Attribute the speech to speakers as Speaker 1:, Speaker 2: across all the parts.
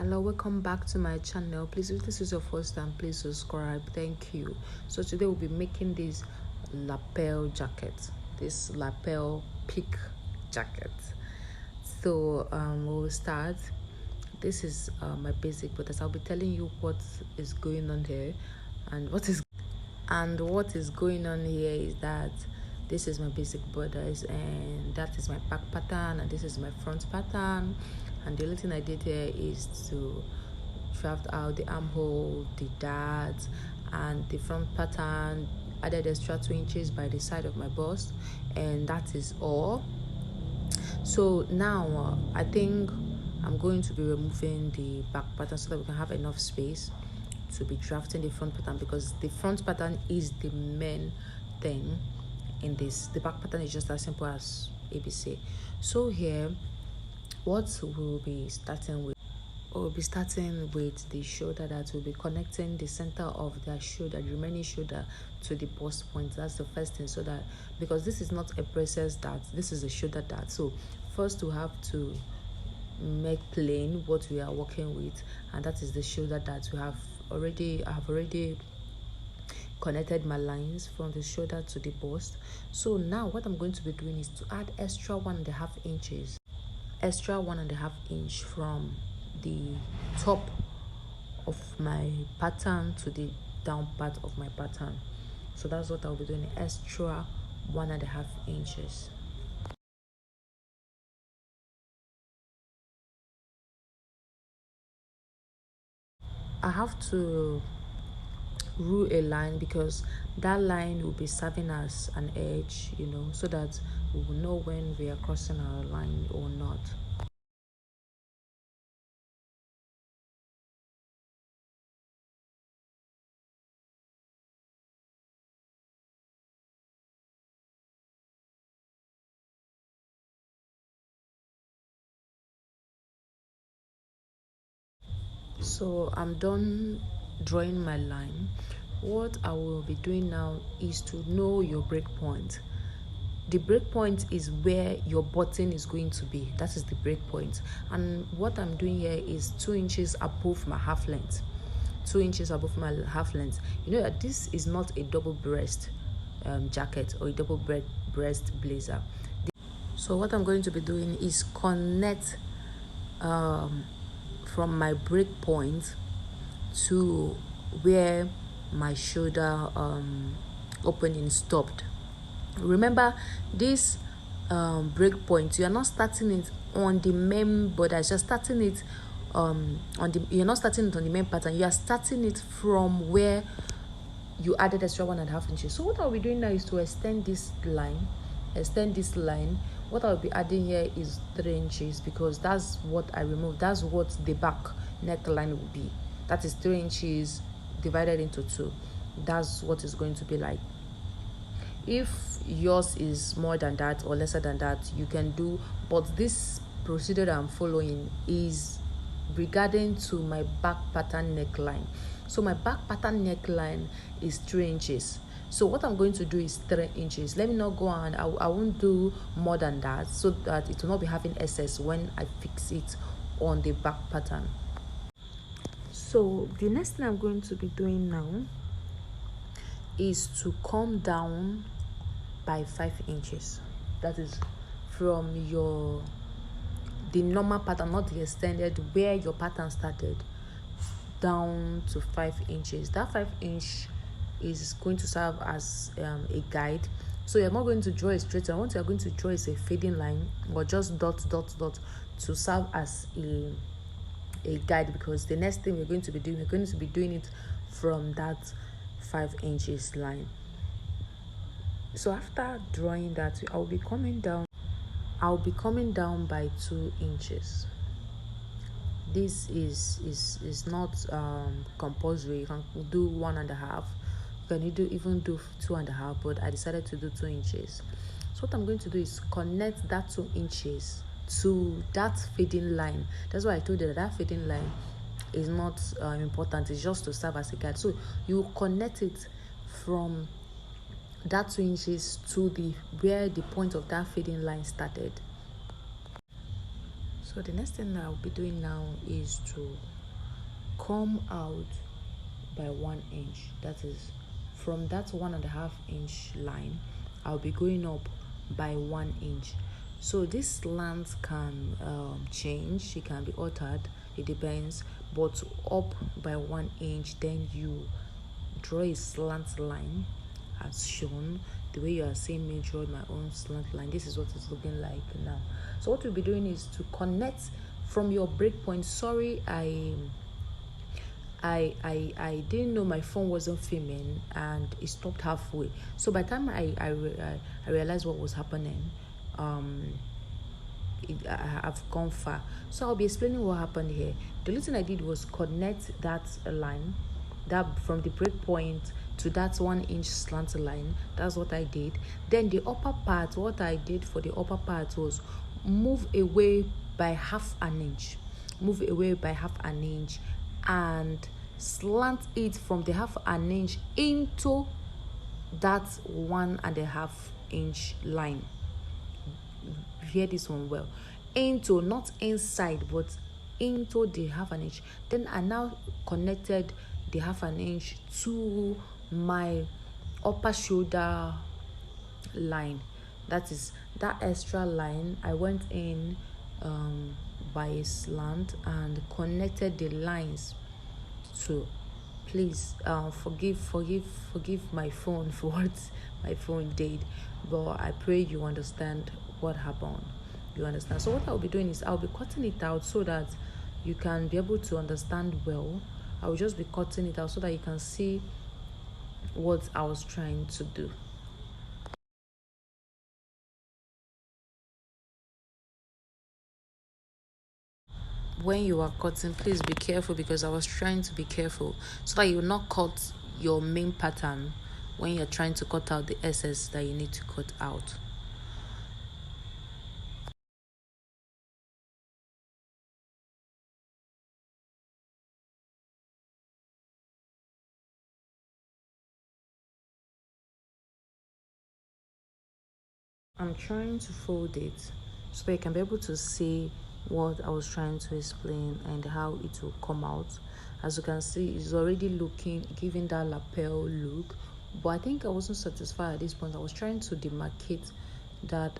Speaker 1: Hello, welcome back to my channel. Please, if this is your first time, please subscribe. Thank you. So today we'll be making this lapel jacket, this lapel peak jacket. So we'll start. This is my basic borders. I'll be telling you what is going on here, and what is going on here is that this is my basic borders, and that is my back pattern, and this is my front pattern. And the only thing I did here is to draft out the armhole, the dart, and the front pattern. Added extra 2 inches by the side of my bust, and that is all. So now I think I'm going to be removing the back pattern so that we can have enough space to be drafting the front pattern, because the front pattern is the main thing in this. The back pattern is just as simple as ABC. So here, what we'll be starting with, the shoulder that will be connecting the center of the shoulder, the remaining shoulder, to the bust point. That's the first thing, so that, because this is not a princess dart, this is a shoulder dart. So first we have to make plain what we are working with, and that is the shoulder dart. I have already connected my lines from the shoulder to the bust. So now what I'm going to be doing is to add extra 1.5 inches, extra 1.5 inch from the top of my pattern to the down part of my pattern. So that's what I'll be doing, extra 1.5 inches. I have to rule a line because that line will be serving as an edge, so that we will know when we are crossing our line or not. So I'm done drawing my line. What I will be doing now is to know your break point. The break point is where your button is going to be. That is the break point. And what I'm doing here is 2 inches above my half length. 2 inches above my half length. You know that this is not a double breast jacket or a double breast blazer. So what I'm going to be doing is connect from my break point to where my shoulder opening stopped. Remember, this break point, you are not starting it on the main border, you're starting it you're not starting it on the main pattern, you are starting it from where you added extra 1.5 inches. So what I'll be doing now is to extend this line. What I'll be adding here is 3 inches, because that's what I removed. That's what the back neckline will be. That is 3 inches divided into 2. That's what it's going to be like. If yours is more than that or lesser than that, you can do, but this procedure that I'm following is regarding to my back pattern neckline. So my back pattern neckline is 3 inches. So what I'm going to do is 3 inches. Let me not go on. I won't do more than that, so that it will not be having excess when I fix it on the back pattern. So the next thing I'm going to be doing now is to come down by 5 inches. That is from the normal pattern, not the extended, where your pattern started, down to 5 inches. That 5 inch is going to serve as a guide. So you're not going to draw a straight line. What you're going to draw is a fading line, or just dot to serve as a guide, because the next thing we're going to be doing it from that 5 inches line. So after drawing that, I'll be coming down by 2 inches. This is not compulsory. You can do 1.5. You can even do 2.5, but I decided to do 2 inches. So what I'm going to do is connect that 2 inches to that fading line. That's why I told you that fading line is not important. It's just to serve as a guide. So you connect it from that 2 inches to where the point of that fading line started. So the next thing I'll be doing now is to come out by 1 inch. That is, from that 1.5 inch line, I'll be going up by 1 inch. So this slant can change, it can be altered, it depends, but up by 1 inch, then you draw a slant line as shown. The way you are seeing me draw my own slant line, this is what it's looking like now. So what we'll be doing is to connect from your breakpoint. Sorry, I didn't know my phone wasn't filming and it stopped halfway. So by the time I realized what was happening, I've gone far. So I'll be explaining what happened here. The only thing I did was connect that line, that from the breakpoint to that 1 inch slant line. That's what I did. Then the upper part, what I did for the upper part was move away by half an inch. Move away by half an inch and slant it from the half an inch into that 1.5 inch line. Hear this one well. Into, not inside, but into the half an inch. Then I now connected the half an inch to my upper shoulder line. That is that extra line. I went in by a slant and connected the lines. So please forgive my phone for what my phone did, but I pray you understand what happened. You understand? So what I'll be doing is I'll be cutting it out so that you can be able to understand well. I will just be cutting it out so that you can see what I was trying to do. When you are cutting, please be careful, because I was trying to be careful so that you will not cut your main pattern when you're trying to cut out the excess that you need to cut out. I'm trying to fold it so that you can be able to see what I was trying to explain and how it will come out. As you can see, it's already looking, giving that lapel look, but I think I wasn't satisfied at this point. I was trying to demarcate that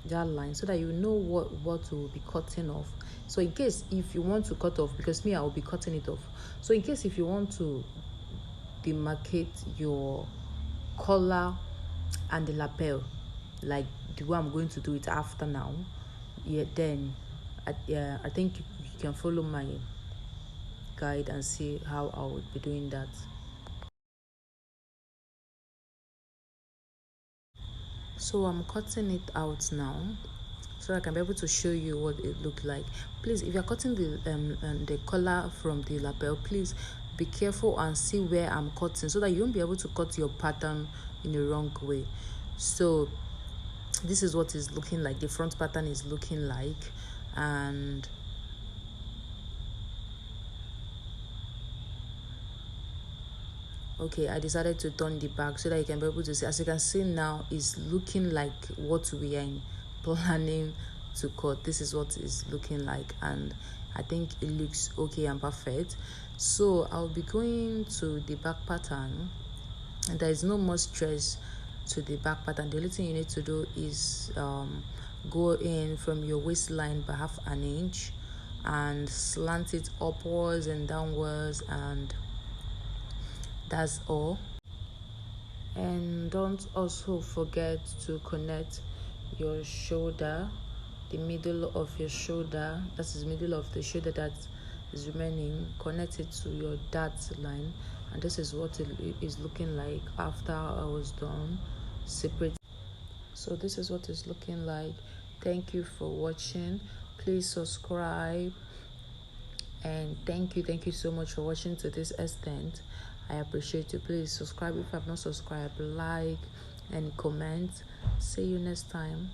Speaker 1: that line so that you know what will be cutting off. So in case if you want to cut off, because me, I will be cutting it off. So in case if you want to demarcate your collar and the lapel, like the way I'm going to do it after now, then I think you can follow my guide and see how I would be doing that. So I'm cutting it out now so I can be able to show you what it looked like. Please, if you're cutting the collar from the lapel, please be careful and see where I'm cutting so that you won't be able to cut your pattern in the wrong way. So this is what is looking like, the front pattern is looking like. And okay, I decided to turn the back so that you can be able to see. As you can see now, it's looking like what we are planning to cut. This is what it's looking like, and I think it looks okay and perfect. So I'll be going to the back pattern, and there is no more stress to the back pattern. The only thing you need to do is go in from your waistline by half an inch and slant it upwards and downwards, and that's all. And don't also forget to connect your shoulder, the middle of your shoulder, that is middle of the shoulder that is remaining, connect it to your dart line. And this is what it is looking like after I was done separate. So this is what it's looking like. Thank you for watching. Please subscribe, and thank you so much for watching to this extent. I appreciate you. Please subscribe if you have not subscribed, like and comment. See you next time.